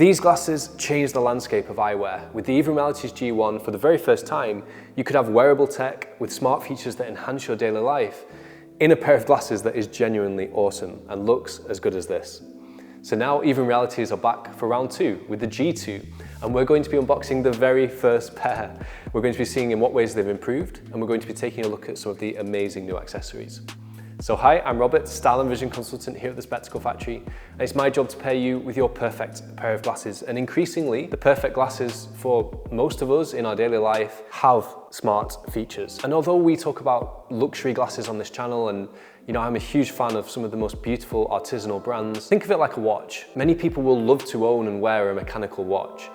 These glasses changed the landscape of eyewear. With the Even Realities G1, for the very first time, you could have wearable tech with smart features that enhance your daily life in a pair of glasses that is genuinely awesome and looks as good as this. So now Even Realities are back for round 2 with the G2, and we're going to be unboxing the very first pair. We're going to be seeing in what ways they've improved, and we're going to be taking a look at some of the amazing new accessories. So hi, I'm Robert, Style and Vision Consultant here at the Spectacle Factory, and it's my job to pair you with your perfect pair of glasses. And increasingly, the perfect glasses for most of us in our daily life have smart features. And although we talk about luxury glasses on this channel, and I'm a huge fan of some of the most beautiful artisanal brands, think of it like a watch. Many people will love to own and wear a mechanical watch,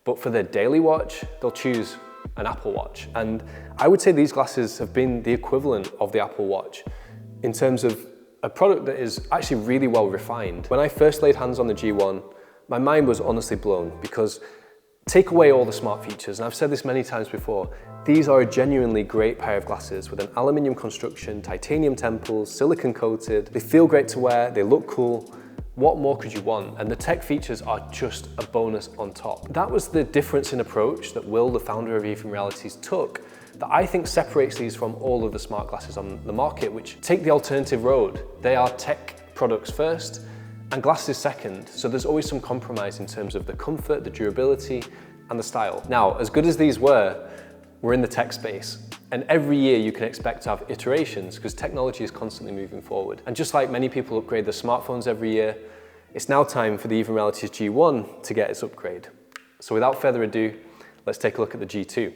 but for their daily watch, they'll choose an Apple Watch. And I would say these glasses have been the equivalent of the Apple Watch in terms of a product that is actually really well refined. When I first laid hands on the G1, my mind was honestly blown, because take away all the smart features, and I've said this many times before, these are a genuinely great pair of glasses with an aluminium construction, titanium temples, silicone coated. They feel great to wear, they look cool. What more could you want? And the tech features are just a bonus on top. That was the difference in approach that Will, the founder of Even Realities, took, that I think separates these from all of the smart glasses on the market, which take the alternative road. They are tech products first and glasses second. So there's always some compromise in terms of the comfort, the durability, and the style. Now, as good as these were, we're in the tech space. And every year you can expect to have iterations, because technology is constantly moving forward. And just like many people upgrade their smartphones every year, it's now time for the Even Realities G1 to get its upgrade. So without further ado, let's take a look at the G2.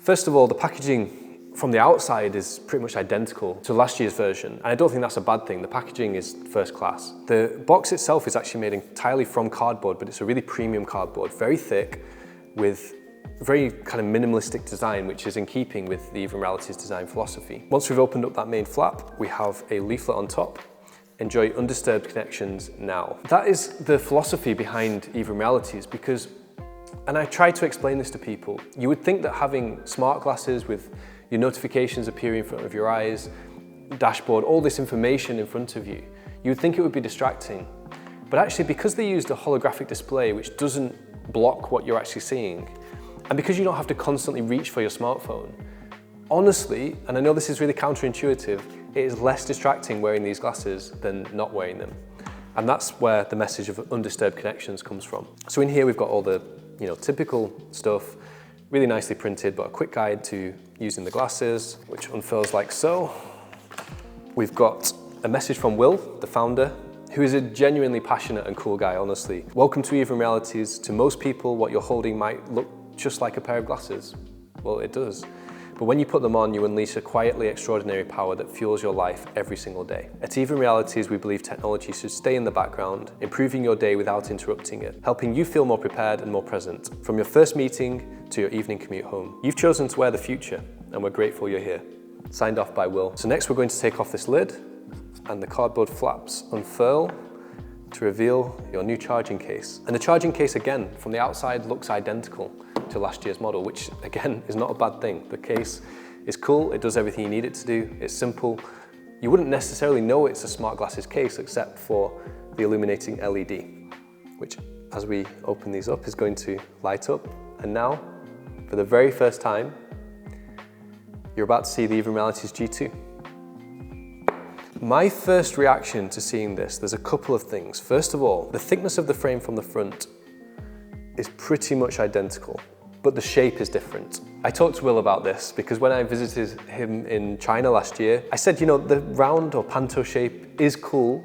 First of all, the packaging from the outside is pretty much identical to last year's version, and I don't think that's a bad thing. The packaging is first class. The box itself is actually made entirely from cardboard, but it's a really premium cardboard, very thick, with very kind of minimalistic design, which is in keeping with the Even Realities design philosophy. Once we've opened up that main flap, we have a leaflet on top. Enjoy undisturbed connections now. That is the philosophy behind Even Realities, because, and I try to explain this to people, you would think that having smart glasses with your notifications appearing in front of your eyes, dashboard, all this information in front of you, you would think it would be distracting. But actually, because they used a holographic display which doesn't block what you're actually seeing, and because you don't have to constantly reach for your smartphone, honestly, and I know this is really counterintuitive, it is less distracting wearing these glasses than not wearing them. And that's where the message of undisturbed connections comes from. So in here we've got all the typical stuff, really nicely printed, but a quick guide to using the glasses, which unfurls like so. We've got a message from Will, the founder, who is a genuinely passionate and cool guy, honestly. Welcome to Even Realities. To most people, what you're holding might look just like a pair of glasses. Well, it does. But when you put them on, you unleash a quietly extraordinary power that fuels your life every single day. At Even Realities, we believe technology should stay in the background, improving your day without interrupting it, helping you feel more prepared and more present. From your first meeting to your evening commute home, you've chosen to wear the future, and we're grateful you're here. Signed off by Will. So next we're going to take off this lid, and the cardboard flaps unfurl to reveal your new charging case. And the charging case, again, from the outside looks identical to last year's model, which again is not a bad thing. The case is cool, it does everything you need it to do, it's simple. You wouldn't necessarily know it's a smart glasses case except for the illuminating LED, which as we open these up is going to light up. And now, for the very first time, you're about to see the Even Realities G2. My first reaction to seeing this, there's a couple of things. First of all, the thickness of the frame from the front is pretty much identical, but the shape is different. I talked to Will about this because when I visited him in China last year, I said, the round or panto shape is cool,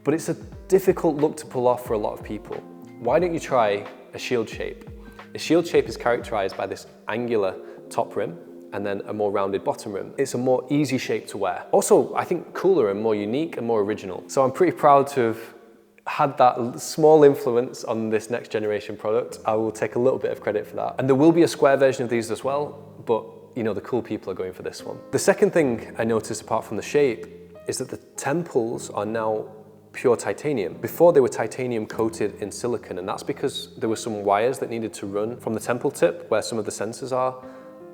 but it's a difficult look to pull off for a lot of people. Why don't you try a shield shape? A shield shape is characterized by this angular top rim and then a more rounded bottom rim. It's a more easy shape to wear. Also, I think cooler and more unique and more original. So I'm pretty proud to have had that small influence on this next generation product. I will take a little bit of credit for that. And there will be a square version of these as well, but the cool people are going for this one. The second thing I noticed apart from the shape is that the temples are now pure titanium. Before they were titanium coated in silicone, and that's because there were some wires that needed to run from the temple tip where some of the sensors are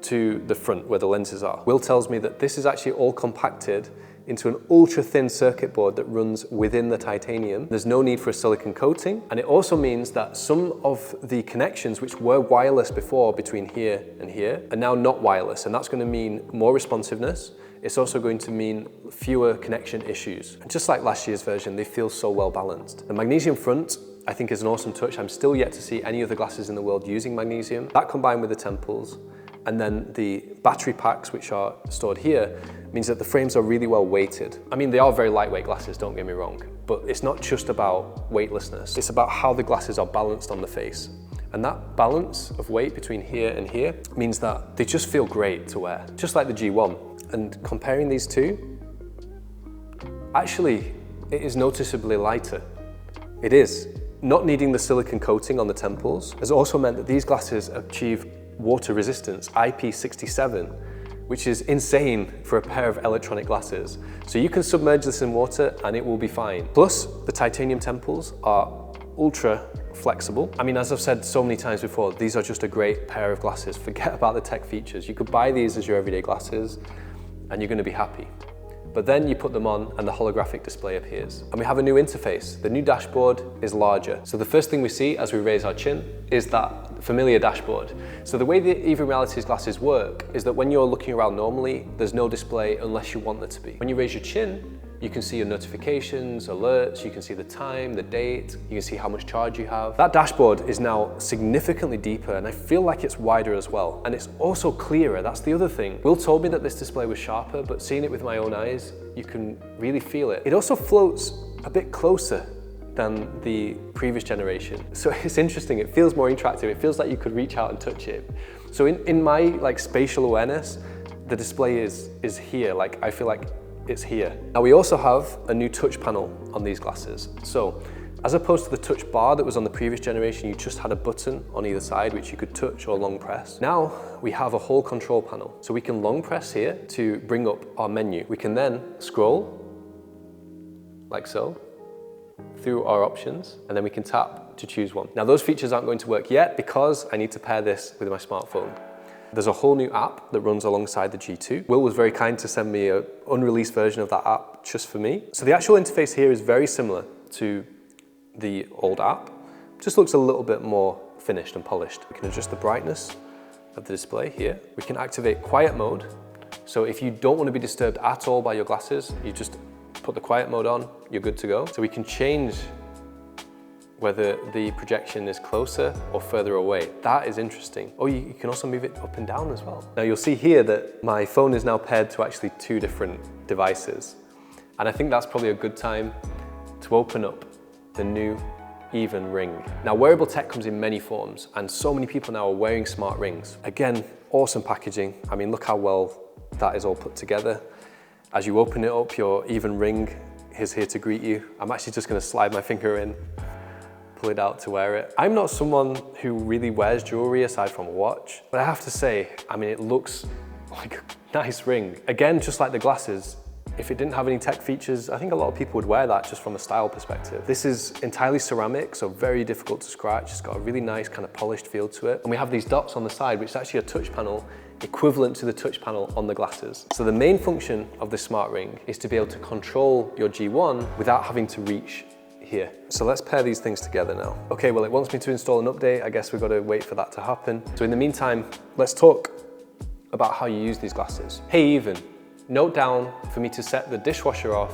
to the front where the lenses are. Will tells me that this is actually all compacted into an ultra thin circuit board that runs within the titanium. There's no need for a silicon coating. And it also means that some of the connections which were wireless before between here and here are now not wireless. And that's going to mean more responsiveness. It's also going to mean fewer connection issues. And just like last year's version, they feel so well balanced. The magnesium front, I think, is an awesome touch. I'm still yet to see any other glasses in the world using magnesium. That combined with the temples, and then the battery packs which are stored here, means that the frames are really well weighted. I mean, they are very lightweight glasses, don't get me wrong, but it's not just about weightlessness. It's about how the glasses are balanced on the face. And that balance of weight between here and here means that they just feel great to wear, just like the G1. And comparing these two, actually, it is noticeably lighter. It is. Not needing the silicon coating on the temples has also meant that these glasses achieve water resistance, IP67, which is insane for a pair of electronic glasses. So you can submerge this in water and it will be fine. Plus, the titanium temples are ultra flexible. I mean, as I've said so many times before, these are just a great pair of glasses. Forget about the tech features. You could buy these as your everyday glasses and you're going to be happy. But then you put them on and the holographic display appears. And we have a new interface. The new dashboard is larger. So the first thing we see as we raise our chin is that familiar dashboard. So the way the Even Realities glasses work is that when you're looking around normally, there's no display unless you want there to be. When you raise your chin, you can see your notifications, alerts, you can see the time, the date, you can see how much charge you have. That dashboard is now significantly deeper and I feel like it's wider as well. And it's also clearer, that's the other thing. Will told me that this display was sharper, but seeing it with my own eyes, you can really feel it. It also floats a bit closer than the previous generation. So it's interesting, it feels more interactive, it feels like you could reach out and touch it. So in my spatial awareness, the display is here, I feel like it's here. Now we also have a new touch panel on these glasses. So as opposed to the touch bar that was on the previous generation, you just had a button on either side which you could touch or long press. Now we have a whole control panel. So we can long press here to bring up our menu. We can then scroll, like so, through our options, and then we can tap to choose one. Now those features aren't going to work yet because I need to pair this with my smartphone. There's a whole new app that runs alongside the G2. Will was very kind to send me an unreleased version of that app just for me. So the actual interface here is very similar to the old app, just looks a little bit more finished and polished. We can adjust the brightness of the display here. We can activate quiet mode. So if you don't want to be disturbed at all by your glasses, you just put the quiet mode on, you're good to go. So we can change whether the projection is closer or further away. That is interesting. Oh, you can also move it up and down as well. Now you'll see here that my phone is now paired to actually two different devices. And I think that's probably a good time to open up the new Even ring. Now wearable tech comes in many forms and so many people now are wearing smart rings. Again, awesome packaging. I mean, look how well that is all put together. As you open it up, your Even ring is here to greet you. I'm actually just gonna slide my finger in, pull it out to wear it. I'm not someone who really wears jewelry aside from a watch, but I have to say, I mean, it looks like a nice ring. Again, just like the glasses, if it didn't have any tech features, I think a lot of people would wear that just from a style perspective. This is entirely ceramic, so very difficult to scratch. It's got a really nice kind of polished feel to it. And we have these dots on the side, which is actually a touch panel equivalent to the touch panel on the glasses. So the main function of this smart ring is to be able to control your G1 without having to reach here. So let's pair these things together now. Okay, well, it wants me to install an update. I guess we've got to wait for that to happen. So in the meantime, let's talk about how you use these glasses. Hey, Even, note down for me to set the dishwasher off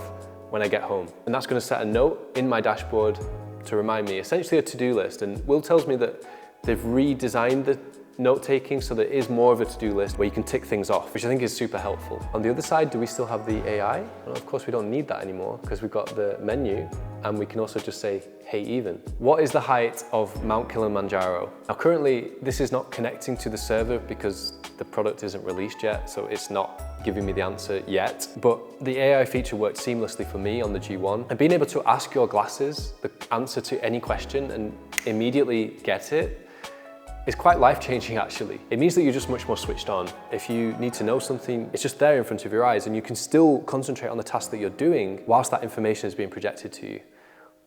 when I get home. And that's going to set a note in my dashboard to remind me, essentially a to-do list. And Will tells me that they've redesigned the note-taking so there is more of a to-do list where you can tick things off, which I think is super helpful. On the other side, do we still have the AI? Well, of course we don't need that anymore because we've got the menu and we can also just say, hey, Even. What is the height of Mount Kilimanjaro? Now currently, this is not connecting to the server because the product isn't released yet, so it's not giving me the answer yet. But the AI feature worked seamlessly for me on the G1. And being able to ask your glasses the answer to any question and immediately get it is quite life-changing actually. It means that you're just much more switched on. If you need to know something, it's just there in front of your eyes and you can still concentrate on the task that you're doing whilst that information is being projected to you.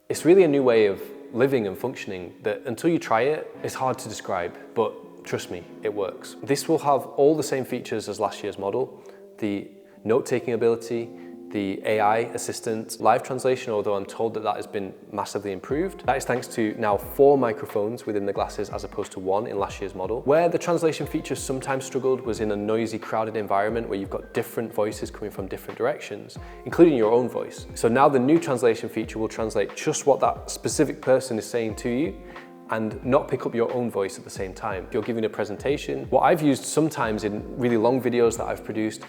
It's really a new way of living and functioning that until you try it, it's hard to describe, but trust me, it works. This will have all the same features as last year's model, the note-taking ability, the AI assistant live translation, although I'm told that that has been massively improved. That is thanks to now 4 microphones within the glasses as opposed to 1 in last year's model. Where the translation feature sometimes struggled was in a noisy, crowded environment where you've got different voices coming from different directions, including your own voice. So now the new translation feature will translate just what that specific person is saying to you and not pick up your own voice at the same time. If you're giving a presentation, what I've used sometimes in really long videos that I've produced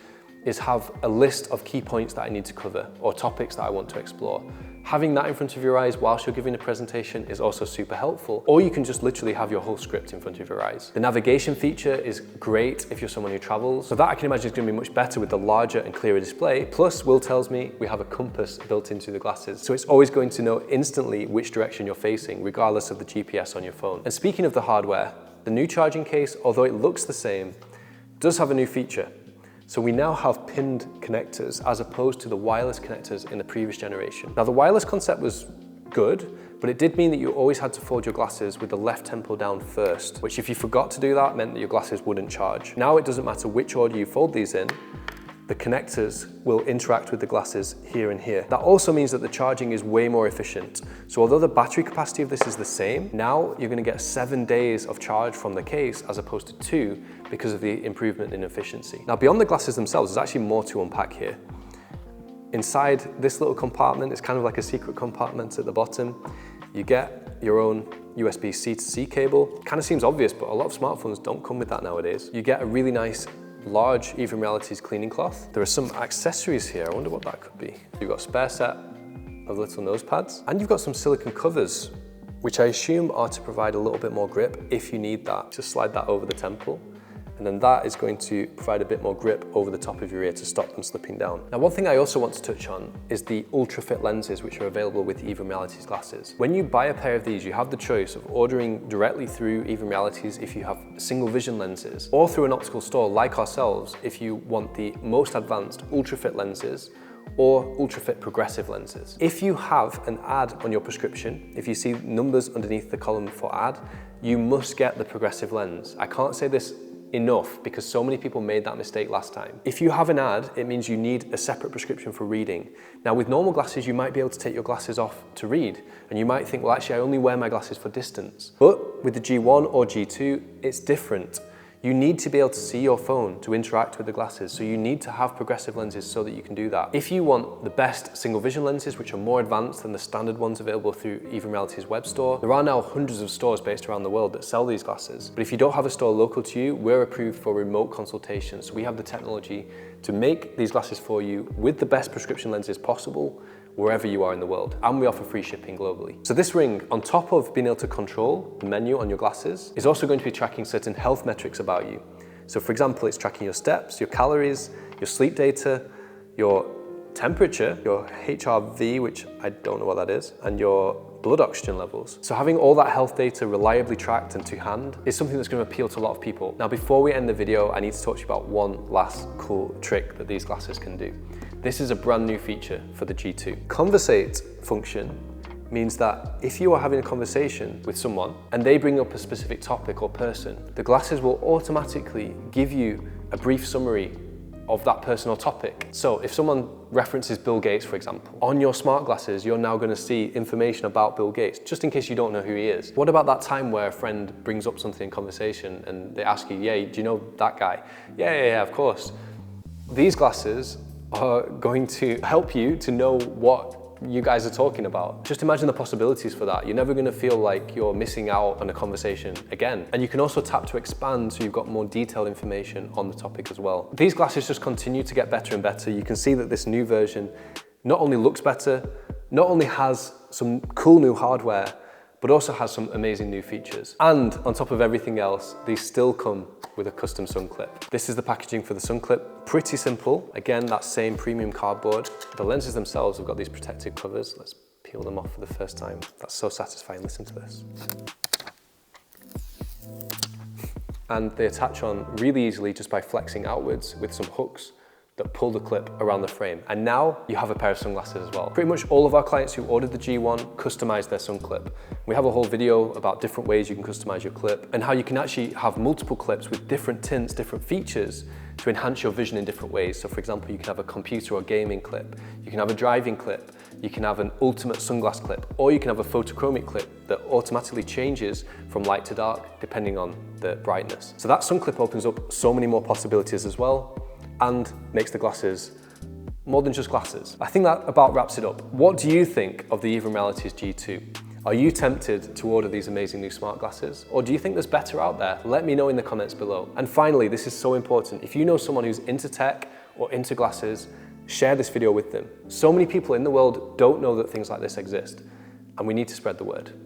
is have a list of key points that I need to cover or topics that I want to explore. Having that in front of your eyes whilst you're giving a presentation is also super helpful, or you can just literally have your whole script in front of your eyes. The navigation feature is great if you're someone who travels, so that I can imagine is going to be much better with the larger and clearer display. Plus, Will tells me we have a compass built into the glasses, so it's always going to know instantly which direction you're facing, regardless of the GPS on your phone. And speaking of the hardware, the new charging case, although it looks the same, does have a new feature. So we now have pinned connectors as opposed to the wireless connectors in the previous generation. Now the wireless concept was good, but it did mean that you always had to fold your glasses with the left temple down first, which if you forgot to do that meant that your glasses wouldn't charge. Now it doesn't matter which order you fold these in, the connectors will interact with the glasses here and here. That also means that the charging is way more efficient. So although the battery capacity of this is the same, now you're going to get 7 days of charge from the case as opposed to 2 because of the improvement in efficiency. Now beyond the glasses themselves, there's actually more to unpack here. Inside this little compartment, it's kind of like a secret compartment at the bottom. You get your own USB-C to C cable. Kind of seems obvious, but a lot of smartphones don't come with that nowadays. You get a really nice large Even Realities cleaning cloth. There are some accessories here. I wonder what that could be. You've got a spare set of little nose pads, and you've got some silicone covers, which I assume are to provide a little bit more grip if you need that. Just slide that over the temple, and then that is going to provide a bit more grip over the top of your ear to stop them slipping down. Now, one thing I also want to touch on is the ultra fit lenses, which are available with Even Realities glasses. When you buy a pair of these, you have the choice of ordering directly through Even Realities if you have single vision lenses, or through an optical store like ourselves if you want the most advanced ultra fit lenses or ultra fit progressive lenses. If you have an ad on your prescription, if you see numbers underneath the column for ad, you must get the progressive lens. I can't say this enough because so many people made that mistake last time. If you have an ad, it means you need a separate prescription for reading. Now with normal glasses, you might be able to take your glasses off to read, and you might think, well, actually I only wear my glasses for distance. But with the G1 or G2, it's different. You need to be able to see your phone to interact with the glasses, so you need to have progressive lenses so that you can do that. If you want the best single vision lenses, which are more advanced than the standard ones available through Even Realities web store, there are now hundreds of stores based around the world that sell these glasses. But if you don't have a store local to you, we're approved for remote consultations. So we have the technology to make these glasses for you with the best prescription lenses possible, wherever you are in the world, and we offer free shipping globally. So this ring, on top of being able to control the menu on your glasses, is also going to be tracking certain health metrics about you. So for example, it's tracking your steps, your calories, your sleep data, your temperature, your HRV, which I don't know what that is, and your blood oxygen levels. So having all that health data reliably tracked and to hand is something that's going to appeal to a lot of people. Now, before we end the video, I need to talk to you about one last cool trick that these glasses can do. This is a brand new feature for the G2. Conversate function means that if you are having a conversation with someone and they bring up a specific topic or person, the glasses will automatically give you a brief summary of that person or topic. So if someone references Bill Gates, for example, on your smart glasses, you're now going to see information about Bill Gates, just in case you don't know who he is. What about that time where a friend brings up something in conversation and they ask you, yeah, do you know that guy? Yeah, of course. These glasses are going to help you to know what you guys are talking about. Just imagine the possibilities for that. You're never going to feel like you're missing out on a conversation again. And you can also tap to expand so you've got more detailed information on the topic as well. These glasses just continue to get better and better. You can see that this new version not only looks better, not only has some cool new hardware, but also has some amazing new features. And on top of everything else, these still come with a custom sun clip. This is the packaging for the sun clip. Pretty simple. Again, that same premium cardboard. The lenses themselves have got these protective covers. Let's peel them off for the first time. That's so satisfying. Listen to this. And they attach on really easily just by flexing outwards with some hooks that pull the clip around the frame. And now you have a pair of sunglasses as well. Pretty much all of our clients who ordered the G1 customized their sun clip. We have a whole video about different ways you can customize your clip and how you can actually have multiple clips with different tints, different features to enhance your vision in different ways. So for example, you can have a computer or gaming clip, you can have a driving clip, you can have an ultimate sunglass clip, or you can have a photochromic clip that automatically changes from light to dark depending on the brightness. So that sun clip opens up so many more possibilities as well and makes the glasses more than just glasses. I think that about wraps it up. What do you think of the Even Realities G2? Are you tempted to order these amazing new smart glasses? Or do you think there's better out there? Let me know in the comments below. And finally, this is so important. If you know someone who's into tech or into glasses, share this video with them. So many people in the world don't know that things like this exist, and we need to spread the word.